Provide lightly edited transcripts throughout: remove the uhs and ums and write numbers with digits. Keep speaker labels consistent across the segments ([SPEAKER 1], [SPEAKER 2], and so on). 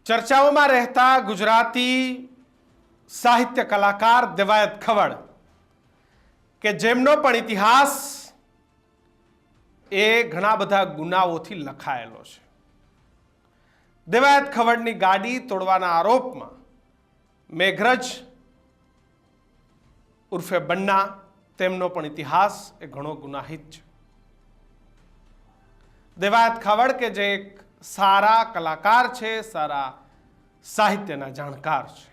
[SPEAKER 1] ચર્ચાઓમાં રહેતા ગુજરાતી સાહિત્ય કલાકાર દેવાયત ખવડ કે જેમનો પણ ઇતિહાસ એ ઘણા બધા ગુનાઓથી લખાયેલો છે। દેવાયત ખવડની ગાડી તોડવાના આરોપમાં મેઘરજ ઉર્ફે બન્ના તેમનો પણ ઇતિહાસ એ ઘણો ગુનાહિત છે। દેવાયત ખવડ કે જે એક સારા કલાકાર છે, સારા સાહિત્યના જાણકાર છે,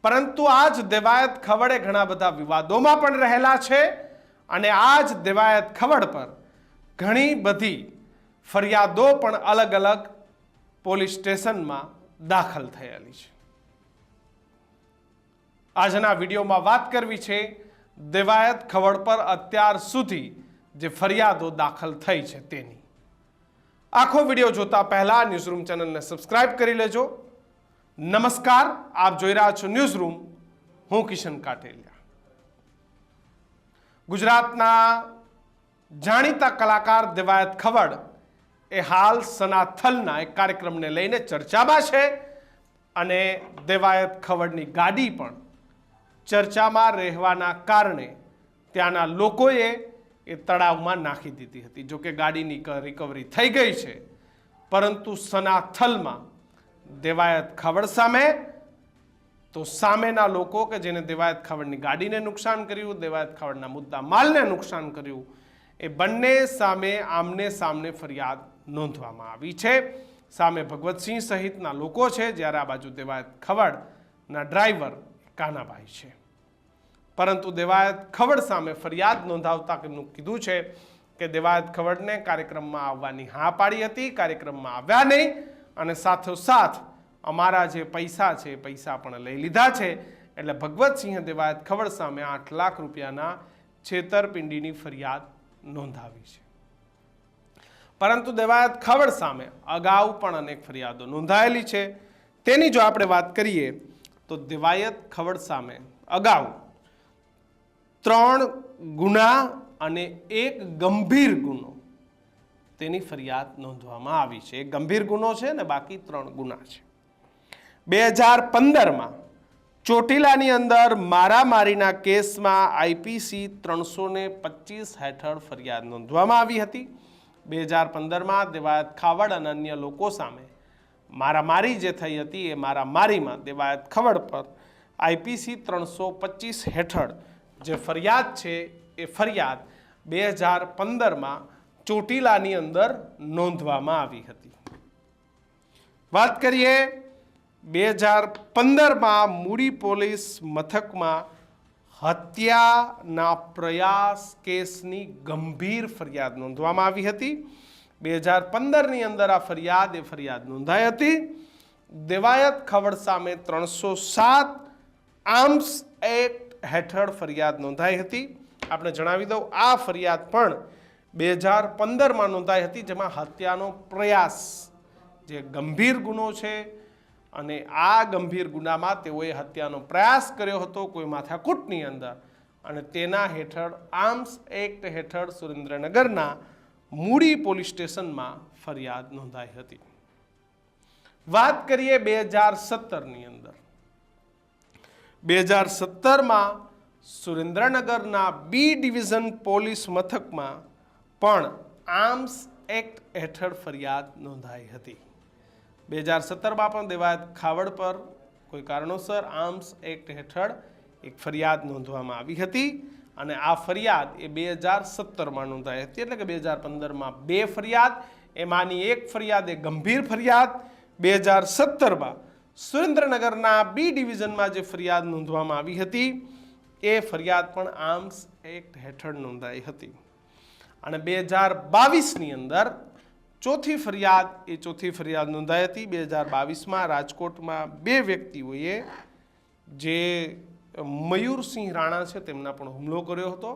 [SPEAKER 1] પરંતુ આજ દેવાયત ખવડે ઘણા બધા વિવાદોમાં પણ રહેલા છે અને આજ દેવાયત ખવડ પર ઘણી બધી ફરિયાદો પણ અલગ અલગ પોલીસ સ્ટેશનમાં દાખલ થયેલી છે। આજના વિડીયોમાં વાત કરવી છે દેવાયત ખવડ પર અત્યાર સુધી જે ફરિયાદો દાખલ થઈ છે તેની। આખો વિડીયો જોતા પહેલા ન્યૂઝરૂમ ચેનલને સબસ્ક્રાઇબ કરી લેજો। નમસ્કાર, આપ જોઈ રહ્યા છો ન્યૂઝરૂમ, હું કિશન કાટેલિયા। ગુજરાતના જાણીતા કલાકાર દેવાયત ખવડ એ હાલ સનાથલના એક કાર્યક્રમને લઈને ચર્ચામાં છે અને દેવાયત ખવડની ગાડી પણ ચર્ચામાં રહેવાના કારણે ત્યાંના લોકોએ એ તળાવમાં નાખી દીધી હતી। જો કે ગાડીની રિકવરી થઈ ગઈ છે, પરંતુ સનાથલમાં દેવાયત ખવડ સામે તો સામેના લોકો કે જેને દેવાયત ખવડની ગાડીને નુકસાન કર્યું, દેવાયત ખવડના મુદ્દા માલને નુકસાન કર્યું, એ બંને સામે આમને સામને ફરિયાદ નોંધવામાં આવી છે। સામે ભગવતસિંહ સહિતના લોકો છે, જ્યારે આ બાજુ દેવાયત ખવડના ડ્રાઈવર કાનાભાઈ છે। પરંતુ દેવાયત ખવડ સામે ફરિયાદ નોંધાવતા કીધું છે કે દેવાયત ખવડને કાર્યક્રમમાં આવવાની હા પાડી હતી, કાર્યક્રમમાં આવ્યા નહીં અને સાથોસાથ અમારા જે પૈસા છે પૈસા પણ લઈ લીધા છે। એટલે ભગવતસિંહે દેવાયત ખવડ સામે 8 લાખ રૂપિયાના છેતરપિંડીની ફરિયાદ નોંધાવી છે। પરંતુ દેવાયત ખવડ સામે અગાઉ પણ અનેક ફરિયાદો નોંધાયેલી છે। તેની જો આપણે વાત કરીએ તો દેવાયત ખવડ સામે અગાઉ 3 ગુના અને 1 ગંભીર ગુનો તેની ફરિયાદ નોંધવામાં આવી છે। એક ગંભીર ગુનો છે ને બાકી 3 ગુના છે। 2015માં ચોટીલાની અંદર મારામારીના કેસમાં આઈપીસી 325 હેઠળ ફરિયાદ નોંધવામાં આવી હતી। 2015માં દેવાયત ખવડ અને અન્ય લોકો સામે મારામારી જે થઈ હતી એ મારામારીમાં દેવાયત ખવડ પર આઈપીસી 325 હેઠળ જે ફરિયાદ છે એ ફરિયાદ 2015માં ચોટીલાની અંદર નોંધવામાં આવી હતી। વાત કરીએ 2015માં મૂડી પોલીસ મથકમાં હત્યાના પ્રયાસ કેસની ગંભીર ફરિયાદ નોંધવામાં આવી હતી। 2015ની અંદર આ ફરિયાદ નોંધાઈ હતી। દેવાયત ખવડ સામે 307 આર્મ્સ એક્ટ હેઠળ ફરિયાદ નોંધાઈ હતી। આપણે જણાવી દઉં, આ ફરિયાદ પણ 2015માં નોંધાઈ હતી, જેમાં હત્યાનો પ્રયાસ જે ગંભીર ગુનો છે અને આ ગંભીર ગુનામાં તેઓએ હત્યાનો પ્રયાસ કર્યો હતો કોઈ માથાકૂટની અંદર, અને તેના હેઠળ આર્મ્સ એક્ટ હેઠળ સુરેન્દ્રનગરના મૂડી પોલીસ સ્ટેશનમાં ફરિયાદ નોંધાઈ હતી। વાત કરીએ 2017ની અંદર, 2017માં સુરેન્દ્રનગરના બી ડિવિઝન પોલીસ મથકમાં પણ આર્મ્સ એક્ટ હેઠળ ફરિયાદ નોંધાઈ હતી। 2017માં પણ દેવાયત ખવડ પર કોઈ કારણોસર આર્મ્સ એક્ટ હેઠળ એક ફરિયાદ નોંધવામાં આવી હતી અને આ ફરિયાદ એ 2017માં નોંધાઈ હતી। એટલે કે 2015માં 2 ફરિયાદ, એમાંની એક ફરિયાદ એ ગંભીર ફરિયાદ 2017માં સુરેન્દ્રનગરના બી ડિવિઝનમાં જે ફરિયાદ નોંધવામાં આવી હતી એ ફરિયાદ પણ આર્મ્સ એક્ટ હેઠળ નોંધાઈ હતી। અને 2022ની અંદર ચોથી ફરિયાદ નોંધાઈ હતી। 2022માં રાજકોટમાં 2 વ્યક્તિઓએ જે મયુરસિંહ રાણા છે તેમના પણ હુમલો કર્યો હતો,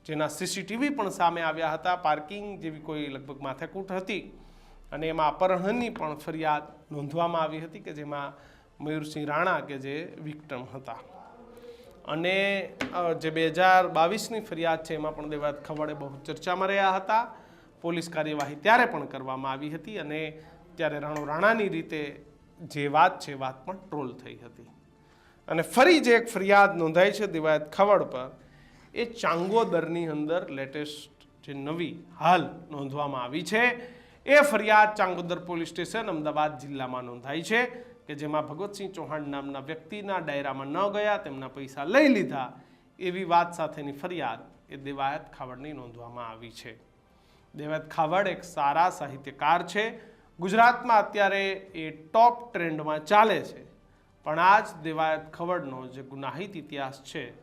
[SPEAKER 1] જેના સીસીટીવી પણ સામે આવ્યા હતા। પાર્કિંગ જેવી કોઈ લગભગ માથાકૂટ હતી અને એમાં અપહરણની પણ ફરિયાદ નોંધવામાં આવી હતી કે જેમાં મયુરસિંહ રાણા કે જે વિક્ટમ હતા। અને જે 2022ની ફરિયાદ છે એમાં પણ દેવાયત ખવડે બહુ ચર્ચામાં રહ્યા હતા। પોલીસ કાર્યવાહી ત્યારે પણ કરવામાં આવી હતી અને ત્યારે રાણાની રીતે જે વાત છે વાત પણ ટ્રોલ થઈ હતી. અને ફરી જે એક ફરિયાદ નોંધાઈ છે દિવાયત ખવડ પર, એ ચાંગોદરની અંદર લેટેસ્ટ જે નવી હાલ નોંધવામાં આવી છે એ ફરિયાદ ચાંગોદર પોલીસ સ્ટેશન અમદાવાદ જિલ્લામાં નોંધાઈ છે કે જેમાં ભગવતસિંહ ચૌહાણ નામના વ્યક્તિના ડાયરામાં ન ગયા, તેમના પૈસા લઈ લીધા એવી વાત સાથેની ફરિયાદ એ દેવાયત ખાવડની નોંધવામાં આવી છે. દેવાયત ખાવડ એક સારા સાહિત્યકાર છે. ગુજરાતમાં અત્યારે એ ટોપ ટ્રેન્ડમાં ચાલે છે. પણ આ જ દેવાયત ખવડનો જે ગુનાહિત ઇતિહાસ છે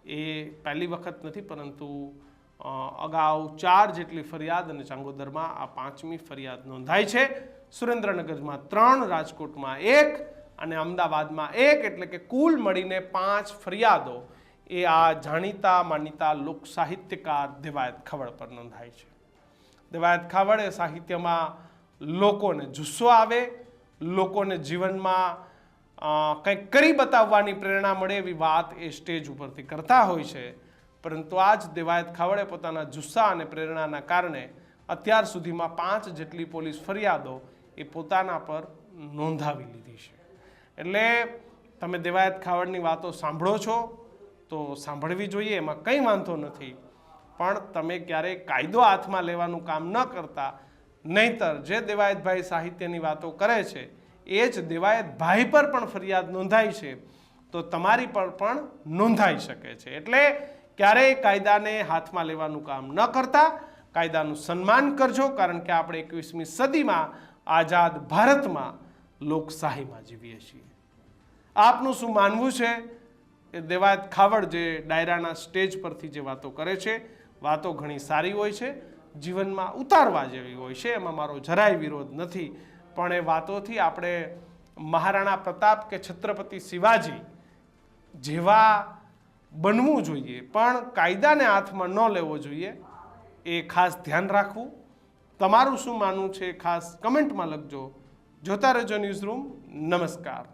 [SPEAKER 1] એ પહેલી વખત નથી, પરંતુ અગાઉ 4 જેટલી ફરિયાદ અને ચાંગોદરમાં આ 5મી ફરિયાદ નોંધાઈ છે. સુરેન્દ્રનગરમાં 3, રાજકોટમાં 1 અને અમદાવાદમાં 1, એટલે કે કુલ મળીને 5 ફરિયાદો એ આ જાણીતા માનીતા લોક સાહિત્યકાર દેવાયત ખવડ પર નોંધાઈ છે. દેવાયત ખવડ એ સાહિત્યમાં લોકોને જુસ્સો આવે, લોકોને જીવનમાં કંઈક કરી બતાવવાની પ્રેરણા મળે એવી વાત એ સ્ટેજ ઉપરથી કરતા હોય છે. પરંતુ આ જ દેવાયત ખવડે પોતાના જુસ્સા અને પ્રેરણાના કારણે અત્યાર સુધીમાં 5 જેટલી પોલીસ ફરિયાદો એ પોતાના પર નોંધાવી લીધી છે. એટલે તમે દેવાયત ખવડની વાતો સાંભળો છો તો સાંભળવી જોઈએ, એમાં કંઈ વાંધો નથી. પણ તમે ક્યારેય કાયદો હાથમાં લેવાનું કામ ન કરતા, નહીંતર જે દેવાયતભાઈ સાહિત્યની વાતો કરે છે એ જ દેવાયતભાઈ પર પણ ફરિયાદ નોંધાઈ છે તો તમારી પર પણ નોંધાઈ શકે છે. એટલે ક્યારેય કાયદાને હાથમાં લેવાનું કામ ન કરતા, કાયદાનું સન્માન કરજો, કારણ કે આપણે 21મી સદીમાં આઝાદ ભારતમાં લોકશાહીમાં જીવીએ છીએ. આપનું શું માનવું છે? એ દેવાયત ખાવડ જે ડાયરાના સ્ટેજ પરથી જે વાતો કરે છે, વાતો ઘણી સારી હોય છે, જીવનમાં ઉતારવા જેવી હોય છે, એમાં મારો જરાય વિરોધ નથી. પણ એ વાતોથી આપણે મહારાણા પ્રતાપ કે છત્રપતિ શિવાજી જેવા બનવું જોઈએ, પણ કાયદાને હાથમાં ન લેવો જોઈએ. એ ખાસ ધ્યાન રાખવું. તમારું શું માનવું છે ખાસ કમેન્ટમાં લખજો. જોતા રહેજો ન્યૂઝરૂમ. નમસ્કાર.